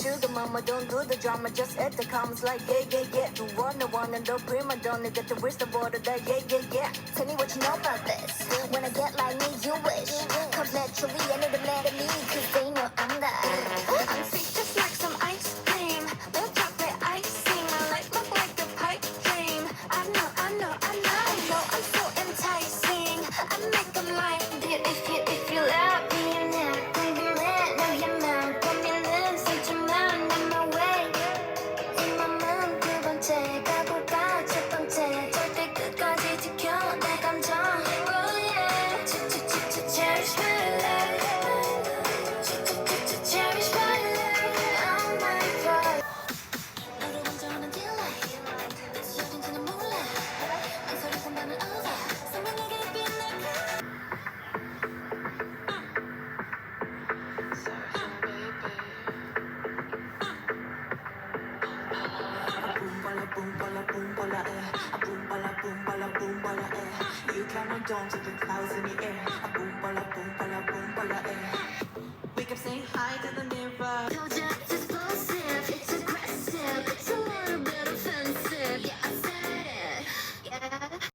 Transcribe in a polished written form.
Sugar mama, don't do the drama, just at the comments like yeah, yeah, yeah. You wanna and the prima donna, get the wrist of order that yeah, yeah, yeah. Tell me what you know about this. When I get like me, you wish. Comes naturally, and it don't matter me, cause they know I'm the I'm sweet just like some ice cream. No chocolate icing. I like love like a pipe dream. I know, I know, I know. I know I'm so enticing. I make them like it if you love me now. 궁금해 너야만 고민은 쓰지만 on my way. 이 맘은 두 번째 가볼까 첫 번째 절대 끝까지 지켜 내 감정. Oh yeah. Cherish my life. Cherish my life. Oh my God. 너를 먼저 하는 delight. 지어진지는 몰라. 내 소리 공간을 over. 선명하게 빛나. Boom bala boom bala eh. A boom bala boom bala boom bala eh. You count on down to the clouds in the air. A boom bala